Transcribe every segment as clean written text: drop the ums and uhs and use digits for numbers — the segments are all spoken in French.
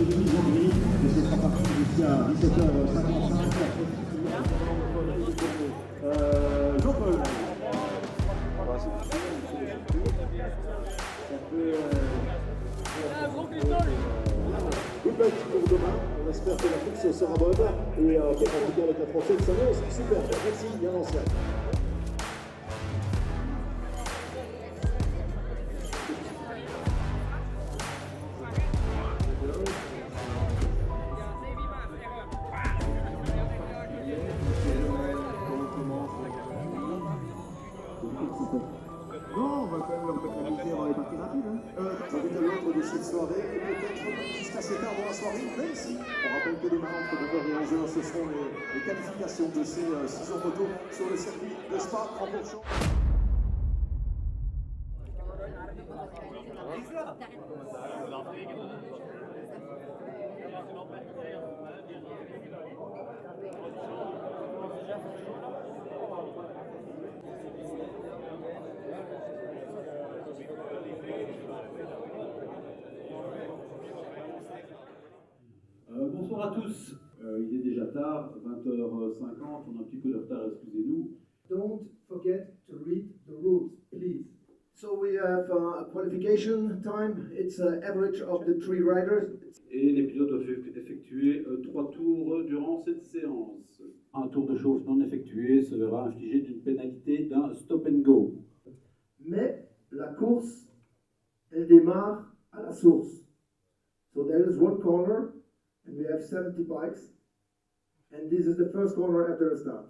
demi-journée, et ce sera parti jusqu'à 17h55. Jean-Paul. Good luck pour demain. On espère que la course sera bonne. Et en tout cas, avec la française, ça s'annonce super. Merci, bien lancé. Non, on va quand même leur mettre la misère dans les parties rapides. Avec l'autre de cette soirée, peut-être jusqu'à 7h dans la soirée, même si on rappelle que demain, entre 9h et 11h, ce seront les qualifications de ces 6 heures moto sur le circuit de Spa-Francorchamps. Bonsoir à tous. Il est déjà tard, 20h50, on a un petit peu de retard, excusez-nous. Don't forget to read the rules, please. So we have a qualification time. It's an average of the 3 riders. Et les pilotes doivent effectuer 3 tours durant cette séance. Un tour de chauffe non effectué se verra infligé d'une pénalité d'un stop and go. Mais la course, elle démarre à la source. So there is one corner, and we have 70 bikes, and this is the first corner after the start.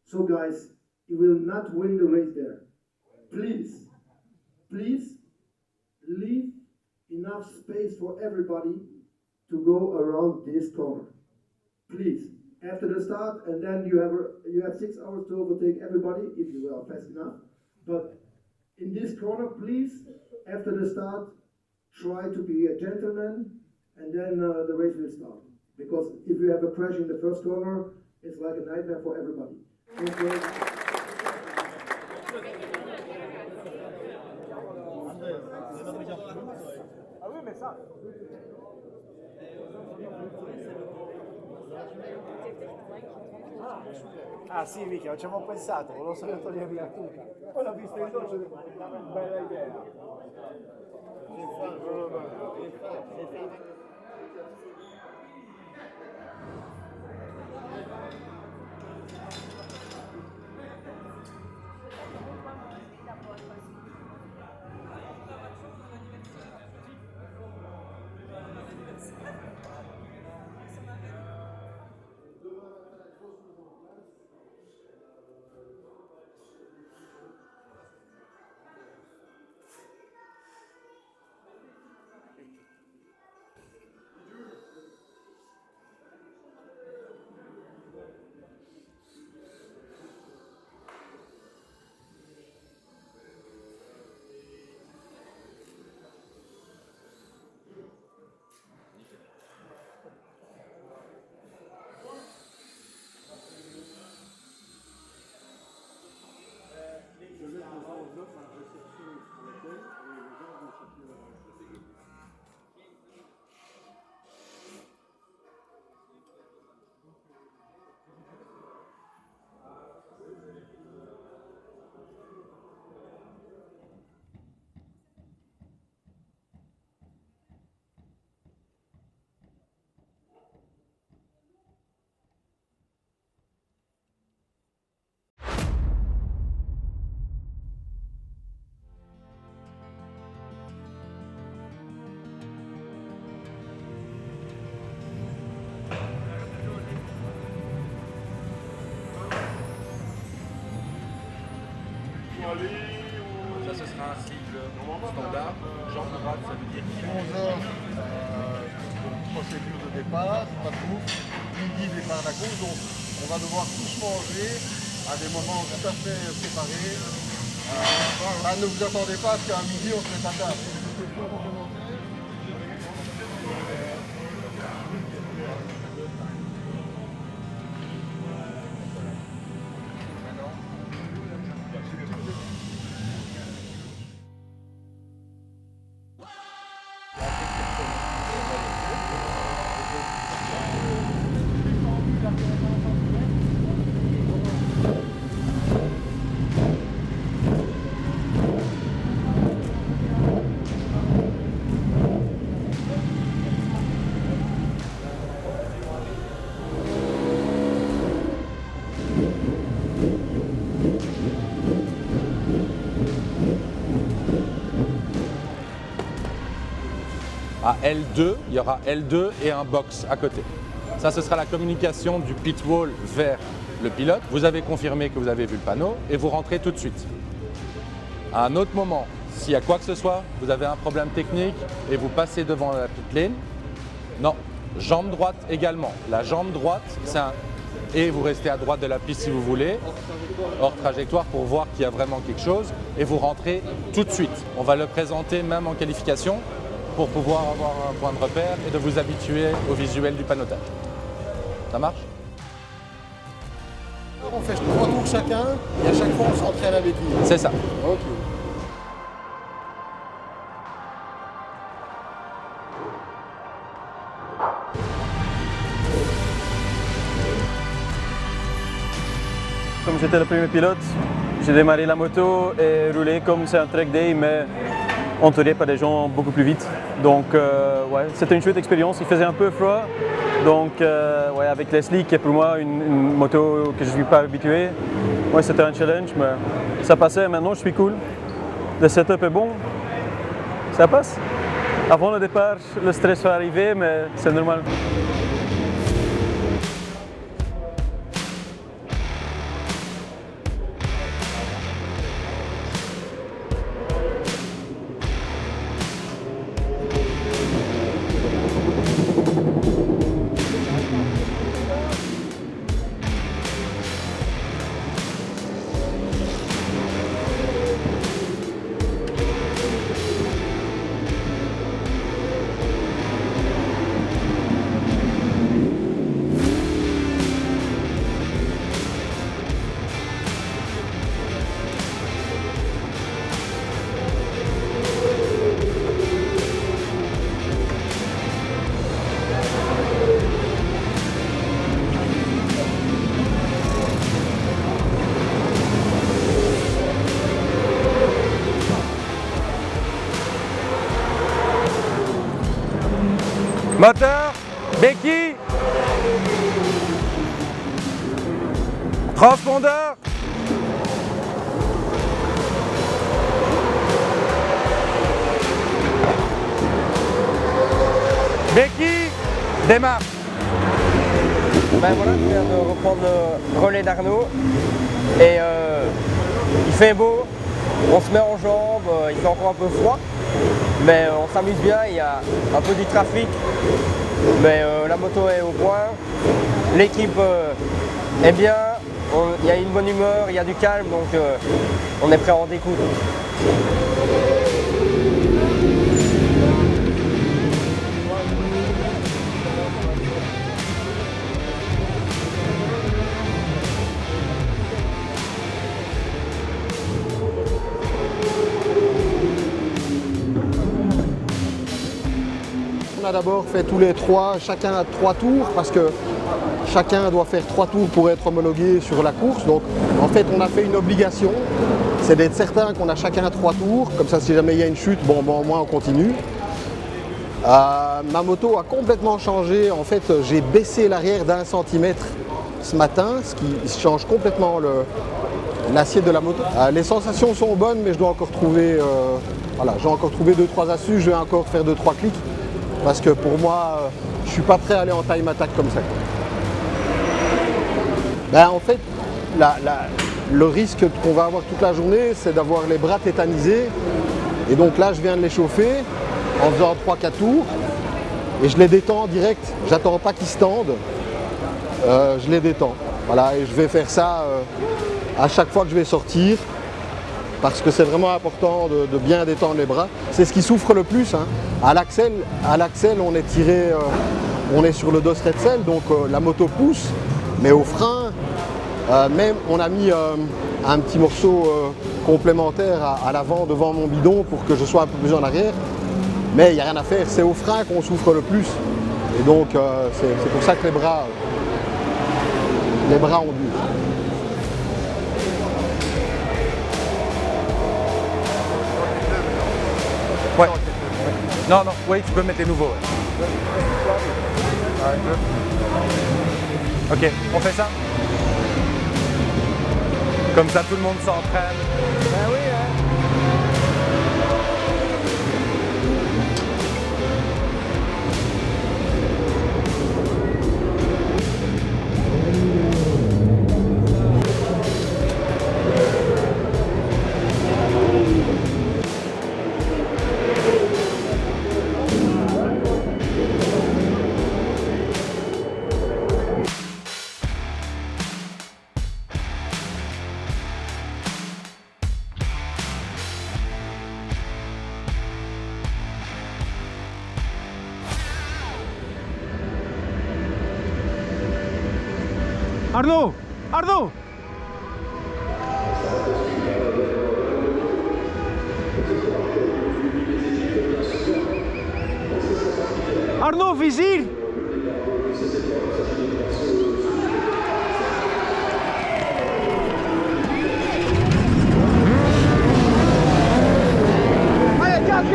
So guys, you will not win the race there. Please, please leave enough space for everybody to go around this corner. Please, after the start, and then you have 6 hours to overtake everybody if you are fast enough. But in this corner, please, after the start, try to be a gentleman, and then the race will start. Because if you have a crash in the first corner, it's like a nightmare for everybody. Okay. Ah oui, mais ça. Ah sì, mica, ci avevo pensato, volevo solo togliermi la tuta. Poi l'ho visto in dolce, bella idea. Ça, ce sera un cycle standard. Genre de droite, ça veut dire 11 heures, procédure de départ, pas de bouffe. Midi, départ de la course. Donc, on va devoir tous manger à des moments tout à fait séparés. Ne vous attendez pas à ce qu'à midi, on se mette à table. À L2, il y aura L2 et un box à côté. Ça, ce sera la communication du pit wall vers le pilote. Vous avez confirmé que vous avez vu le panneau et vous rentrez tout de suite. À un autre moment, s'il y a quoi que ce soit, vous avez un problème technique et vous passez devant la pit lane, non, jambe droite également. La jambe droite, c'est un... Et vous restez à droite de la piste si vous voulez, hors trajectoire pour voir qu'il y a vraiment quelque chose et vous rentrez tout de suite. On va le présenter même en qualification pour pouvoir avoir un point de repère et de vous habituer au visuel du panotage. Ça marche? On fait 3 tours chacun et à chaque fois on s'entraîne avec lui. C'est ça. Ok. Comme j'étais le premier pilote, j'ai démarré la moto et roulé comme c'est un track day, mais entouré par des gens beaucoup plus vite. Donc ouais, c'était une chouette expérience, il faisait un peu froid. Donc ouais, avec les slicks, qui est pour moi une moto que je ne suis pas habitué, ouais, c'était un challenge, mais ça passait. Maintenant je suis cool. Le setup est bon, ça passe. Avant le départ, le stress va arriver, mais c'est normal. Moteur, béquille, transpondeur, béquille, démarre. Ben voilà, je viens de reprendre le relais d'Arnaud et il fait beau, on se met en jambes, il fait encore un peu froid, mais on s'amuse bien, il y a un peu du trafic, mais la moto est au point, l'équipe est bien, il y a une bonne humeur, il y a du calme, donc on est prêt à en découdre. On a d'abord fait tous les trois, chacun à 3 tours, parce que chacun doit faire 3 tours pour être homologué sur la course. Donc en fait on a fait une obligation, c'est d'être certain qu'on a chacun à 3 tours, comme ça si jamais il y a une chute, bon au moins on continue. Ma moto a complètement changé, en fait j'ai baissé l'arrière d'1 centimètre ce matin, ce qui change complètement l'assiette de la moto. Les sensations sont bonnes, mais je dois encore trouver, voilà, j'ai encore trouvé 2-3 astuces, je vais encore faire 2-3 clics. Parce que pour moi, je ne suis pas prêt à aller en time attack comme ça. Ben, en fait, le risque qu'on va avoir toute la journée, c'est d'avoir les bras tétanisés. Et donc là, je viens de les chauffer en faisant 3-4 tours. Et je les détends direct. J'attends pas qu'ils se tendent. Je les détends. Voilà, et je vais faire ça à chaque fois que je vais sortir. Parce que c'est vraiment important de bien détendre les bras. C'est ce qui souffre le plus. Hein. À l'axel, on est tiré, on est sur le dos Retzel, donc la moto pousse, mais au frein, même on a mis un petit morceau complémentaire à l'avant devant mon bidon pour que je sois un peu plus en arrière. Mais il n'y a rien à faire, c'est au frein qu'on souffre le plus. Et donc c'est pour ça que les bras les bras ondulent. Ouais. Non, non, oui, tu peux mettre les nouveaux. Ouais. Ok, on fait ça? Comme ça, tout le monde s'entraîne. Ben oui, hein. Arnaud! Arnaud! Arnaud, vizier! Allez, gaz!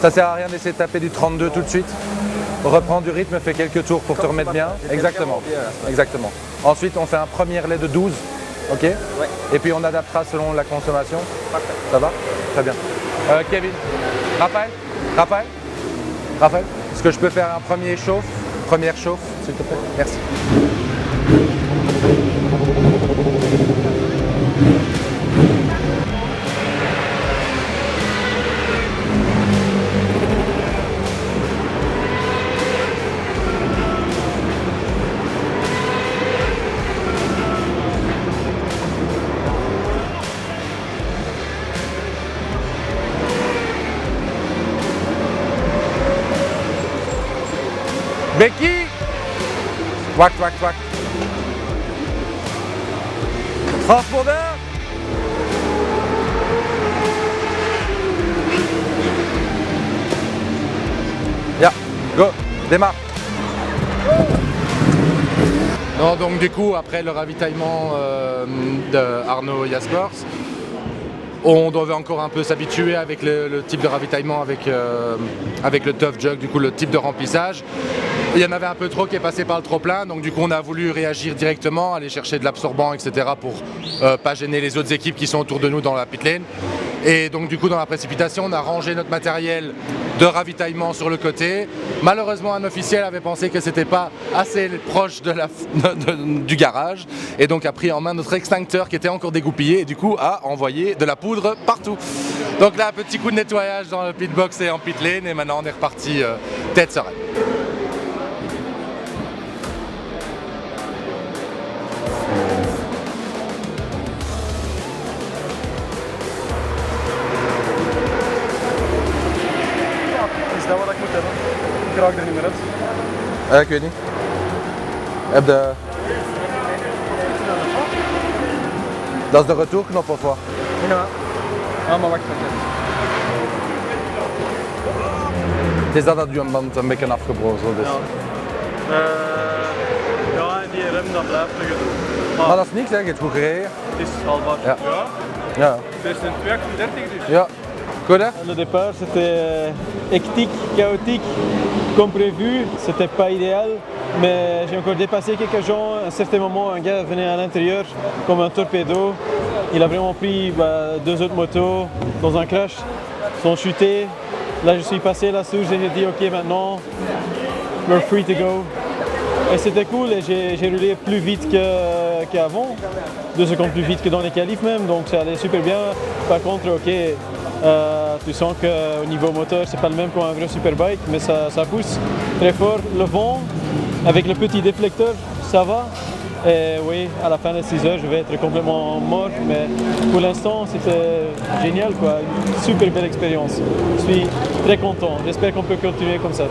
Ça sert à rien d'essayer de taper du 32 tout de suite. Reprends du rythme, fais quelques tours pour te remettre bien. Exactement. Exactement. Ensuite, on fait un premier relais de 12. Ok. Ouais. Et puis on adaptera selon la consommation. Parfait. Ça va? Très bien. Kevin. Raphaël. Est-ce que je peux faire un première chauffe, s'il te plaît? Merci. Becky! Wack. Transpondeur! Yeah, go, démarre. Non, donc du coup, après le ravitaillement de Arnaud Jaspers, on devait encore un peu s'habituer avec le type de ravitaillement, avec le Tough Jug, du coup le type de remplissage. Il y en avait un peu trop qui est passé par le trop-plein, donc du coup on a voulu réagir directement, aller chercher de l'absorbant, etc. pour pas gêner les autres équipes qui sont autour de nous dans la pit lane. Et donc du coup dans la précipitation, on a rangé notre matériel de ravitaillement sur le côté. Malheureusement, un officiel avait pensé que c'était pas assez proche du garage et donc a pris en main notre extincteur qui était encore dégoupillé et du coup a envoyé de la poudre partout. Donc là, un petit coup de nettoyage dans le pitbox et en pit lane et maintenant on est reparti tête sereine. Is dat wat ik moet hebben? Ik raak er niet meer uit. Ik weet niet. Heb de... Dat is de retourknop of wat? Ja. Ah, maar wacht even. Het is dat duimband een beetje afgebroken is. Ja. Ja, en die rem dat blijft liggen. Maar dat is niks, hè? Je hebt goed gereden. Het is haalbaar. Ja. Ja. Ja. Het is een 238 dus. Ja. Goed, hè? Le départ c'était hectique, chaotique, comme prévu, c'était pas idéal, mais j'ai encore dépassé quelques gens. À un certain moment, un gars venait à l'intérieur comme un torpedo. Il a vraiment pris deux autres motos dans un crash, sont chutés. Là je suis passé là-dessous, j'ai dit ok maintenant, we're free to go. Et c'était cool et j'ai roulé plus vite qu'avant, 2 secondes plus vite que dans les qualifs même, donc ça allait super bien. Par contre, ok, tu sens qu'au niveau moteur, c'est pas le même qu'un vrai superbike, mais ça pousse très fort. Le vent, avec le petit déflecteur, ça va. Et oui, à la fin de 6 heures, je vais être complètement mort, mais pour l'instant, c'était génial, quoi. Une super belle expérience. Je suis très content. J'espère qu'on peut continuer comme ça.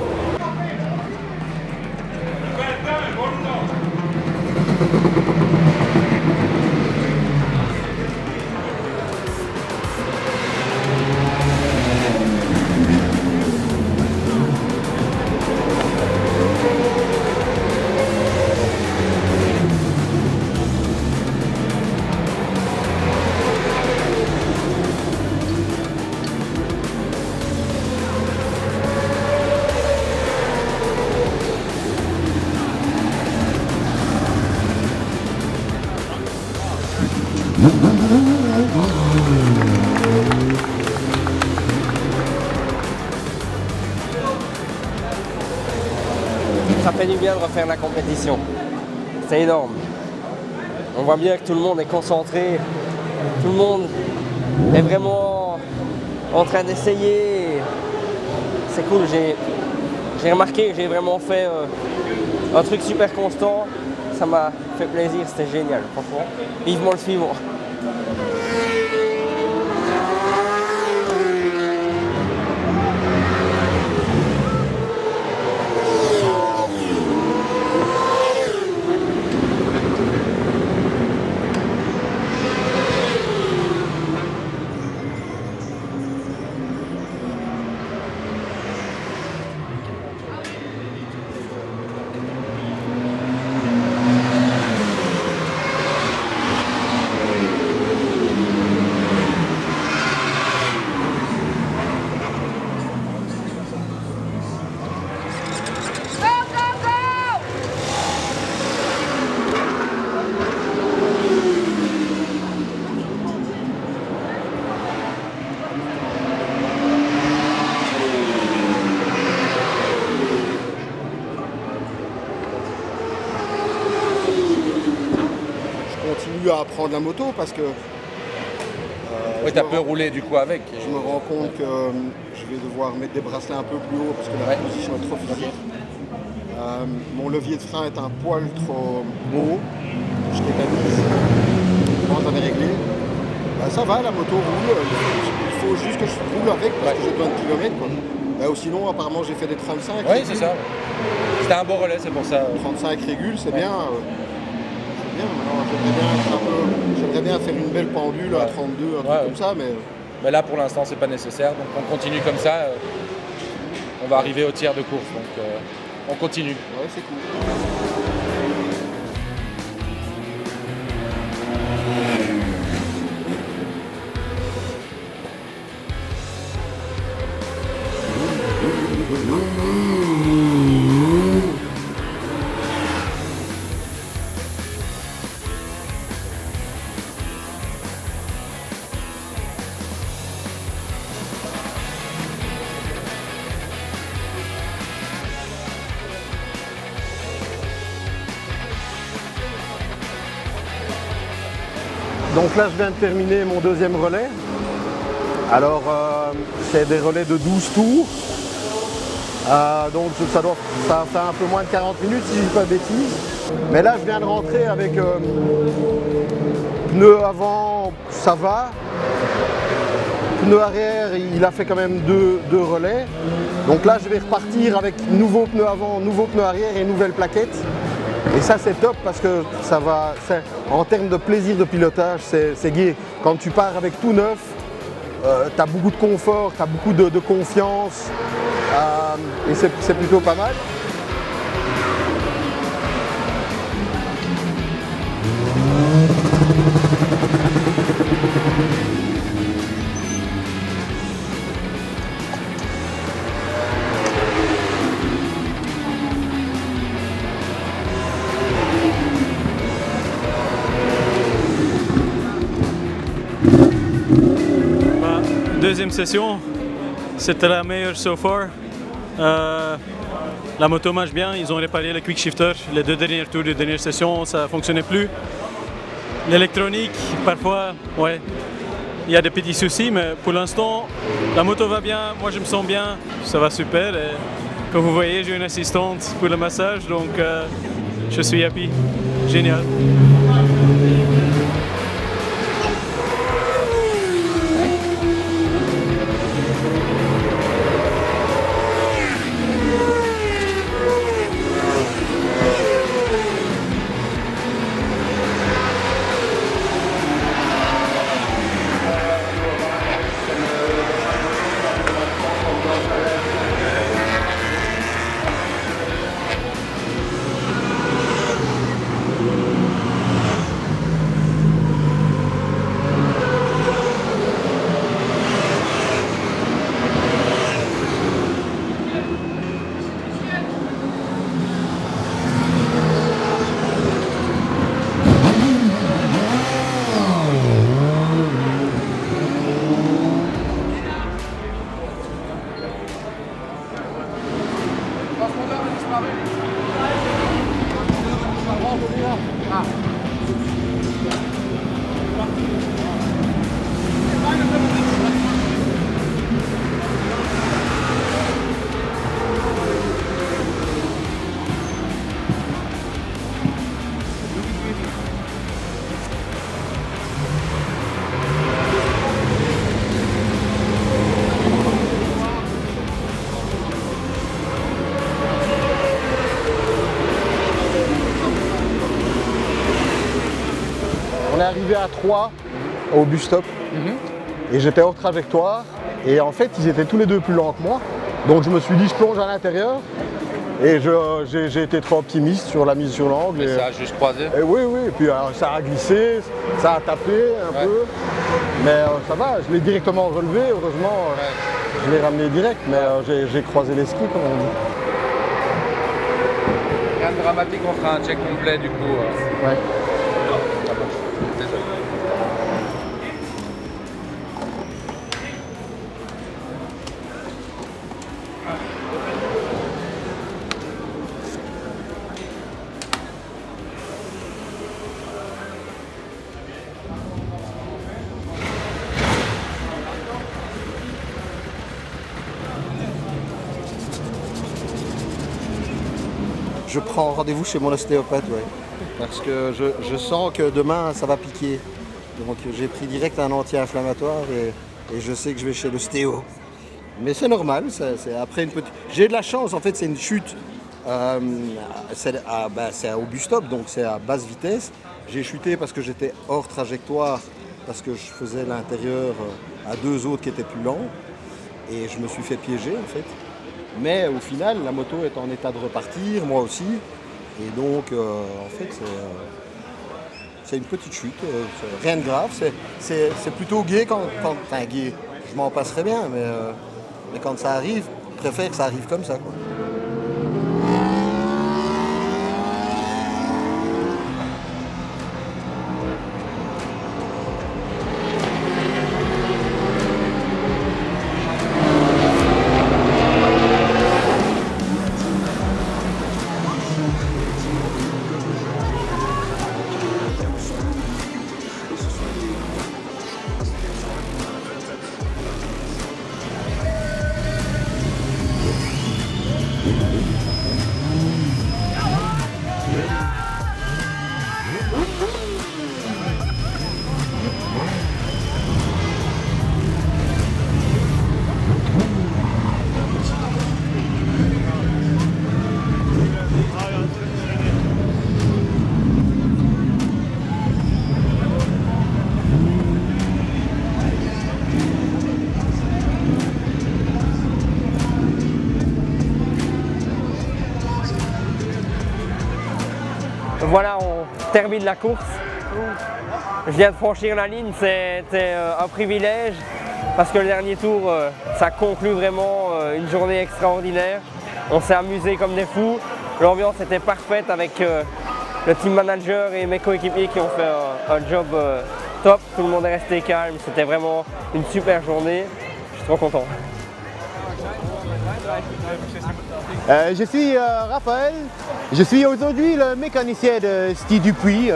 Ça fait du bien de refaire la compétition. C'est énorme. On voit bien que tout le monde est concentré. Tout le monde est vraiment en train d'essayer. C'est cool. J'ai remarqué que j'ai vraiment fait un truc super constant. Ça m'a fait plaisir. C'était génial, franchement. Vivement le suivant. À apprendre la moto parce que Oui, tu as peu roulé du coup avec. je me rends compte que je vais devoir mettre des bracelets un peu plus haut parce que la position est trop physique. Mon levier de frein est un poil trop haut. Je l'égalise. Comment on avait réglé? Ça va, la moto roule. Il faut juste que je roule avec parce que j'ai besoin de kilomètres. Ou sinon, apparemment, j'ai fait des 35. Oui, c'est ça. C'était un beau relais, c'est pour ça. 35 régules, c'est bien. J'aimerais bien faire une belle pendule à 32, un truc comme ça, mais là pour l'instant c'est pas nécessaire, donc on continue comme ça. On va arriver au tiers de course, donc on continue. Ouais, c'est cool. Donc là, je viens de terminer mon deuxième relais. Alors, c'est des relais de 12 tours. Donc ça fait un peu moins de 40 minutes si je ne dis pas de bêtises. Mais là, je viens de rentrer avec pneu avant, ça va. Pneu arrière, il a fait quand même deux relais. Donc là, je vais repartir avec nouveau pneu avant, nouveau pneu arrière et nouvelle plaquette. Et ça, c'est top parce que ça va, en termes de plaisir de pilotage, c'est gai. Quand tu pars avec tout neuf, tu as beaucoup de confort, tu as beaucoup de confiance et c'est plutôt pas mal. Deuxième session, c'était la meilleure so far. La La moto marche bien, ils ont réparé le quick shifter. Les 2 derniers tours de dernière session, ça ne fonctionnait plus. L'électronique, parfois, ouais, il y a des petits soucis, mais pour l'instant, la moto va bien, moi je me sens bien, ça va super. Et comme vous voyez, j'ai une assistante pour le massage, donc je suis happy. Génial. On est arrivé à 3 au bus stop et j'étais hors trajectoire et en fait ils étaient tous les deux plus lents que moi. Donc je me suis dit je plonge à l'intérieur et j'ai été trop optimiste sur la mise sur l'angle. Ça a juste croisé. Et oui, et puis ça a glissé, ça a tapé un peu. Mais ça va, je l'ai directement relevé, heureusement je l'ai ramené direct, mais j'ai croisé les skis comme on dit. Rien de dramatique, on fera un check complet du coup. Ouais. Désolé. Je prends rendez-vous chez mon ostéopathe, ouais. Parce que je sens que demain ça va piquer. Donc j'ai pris direct un anti-inflammatoire et je sais que je vais chez l'ostéo. Mais c'est normal, c'est après une petite. J'ai de la chance, en fait c'est une chute. C'est au bus stop, donc c'est à basse vitesse. J'ai chuté parce que j'étais hors trajectoire, parce que je faisais l'intérieur à 2 autres qui étaient plus lents. Et je me suis fait piéger en fait. Mais au final, la moto est en état de repartir, moi aussi. Et donc, en fait, c'est une petite chute. Rien de grave. C'est plutôt gai quand. Enfin, gai, je m'en passerais bien, mais quand ça arrive, je préfère que ça arrive comme ça, quoi. Voilà, on termine la course. Je viens de franchir la ligne, c'était un privilège parce que le dernier tour, ça conclut vraiment une journée extraordinaire. On s'est amusé comme des fous, l'ambiance était parfaite avec le team manager et mes coéquipiers qui ont fait un job top. Tout le monde est resté calme, c'était vraiment une super journée. Je suis trop content. Je suis Raphaël, je suis aujourd'hui le mécanicien de Steve Dupuis.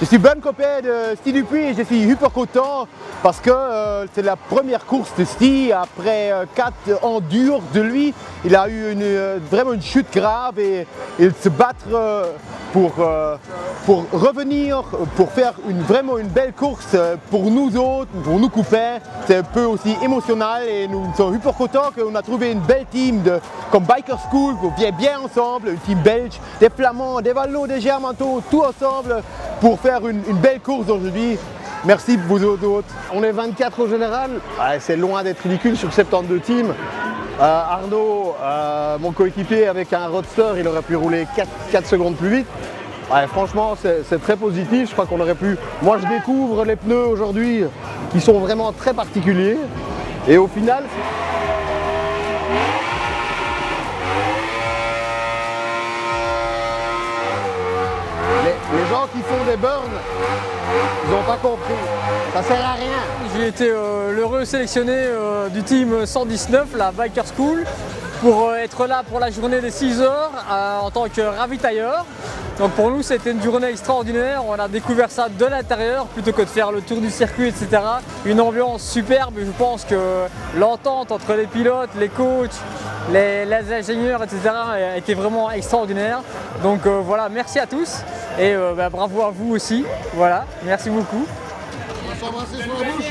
Je suis bon copain de Steve Dupuis et je suis hyper content parce que c'est la première course de Steve après 4 ans durs de lui. Il a eu vraiment une chute grave et il se battre pour revenir, pour faire vraiment une belle course pour nous autres, pour nous copains. C'est un peu aussi émotionnel et nous sommes hyper contents qu'on a trouvé une belle team comme Biker School, qu'on vient bien ensemble, une team belge, des Flamands, des Walloons, des Germantots, tout ensemble pour faire une belle course aujourd'hui. Merci pour vous autres. On est 24 au général, c'est loin d'être ridicule sur 72 teams. Arnaud, mon coéquipier avec un roadster, il aurait pu rouler 4 secondes plus vite. Ouais, franchement, c'est très positif. Je crois qu'on aurait pu. Moi, je découvre les pneus aujourd'hui qui sont vraiment très particuliers. Et au final, les gens qui font des burns, ils n'ont pas compris. Ça sert à rien. J'ai été l'heureux sélectionné du team 119, la Biker School, pour être là pour la journée des 6 heures en tant que ravitailleur. Donc pour nous c'était une journée extraordinaire, on a découvert ça de l'intérieur plutôt que de faire le tour du circuit, etc. Une ambiance superbe, je pense que l'entente entre les pilotes, les coachs, les ingénieurs, etc. a été vraiment extraordinaire. Donc voilà, merci à tous et bravo à vous aussi. Voilà, merci beaucoup. On va s'embrasser sur la bouche.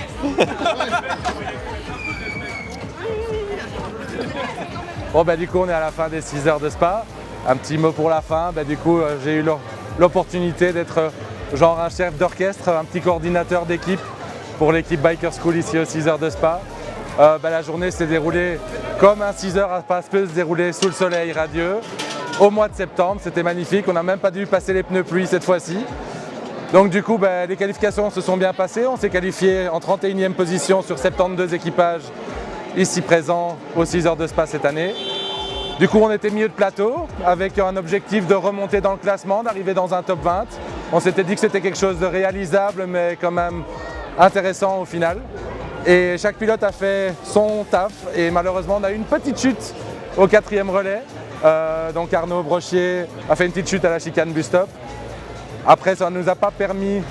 Bon du coup on est à la fin des 6 heures de Spa. Un petit mot pour la fin, du coup j'ai eu l'opportunité d'être genre un chef d'orchestre, un petit coordinateur d'équipe pour l'équipe Biker School ici aux 6 heures de Spa. La journée s'est déroulée comme un 6 heures à Spa peut se dérouler sous le soleil radieux au mois de septembre, c'était magnifique, on n'a même pas dû passer les pneus pluie cette fois-ci. Donc du coup les qualifications se sont bien passées, on s'est qualifié en 31e position sur 72 équipages ici présents aux 6 heures de Spa cette année. Du coup on était milieu de plateau avec un objectif de remonter dans le classement, d'arriver dans un top 20. On s'était dit que c'était quelque chose de réalisable mais quand même intéressant au final. Et chaque pilote a fait son taf et malheureusement on a eu une petite chute au 4e relais. Donc Arnaud Brochier a fait une petite chute à la chicane bus stop. Après ça ne nous a pas permis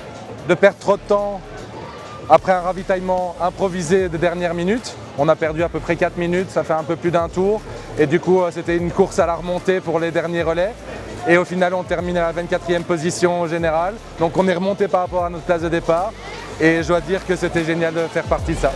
de perdre trop de temps après un ravitaillement improvisé de dernière minute. On a perdu à peu près 4 minutes, ça fait un peu plus d'un tour. Et du coup, c'était une course à la remontée pour les derniers relais. Et au final, on termine à la 24e position au général. Donc on est remonté par rapport à notre place de départ. Et je dois dire que c'était génial de faire partie de ça.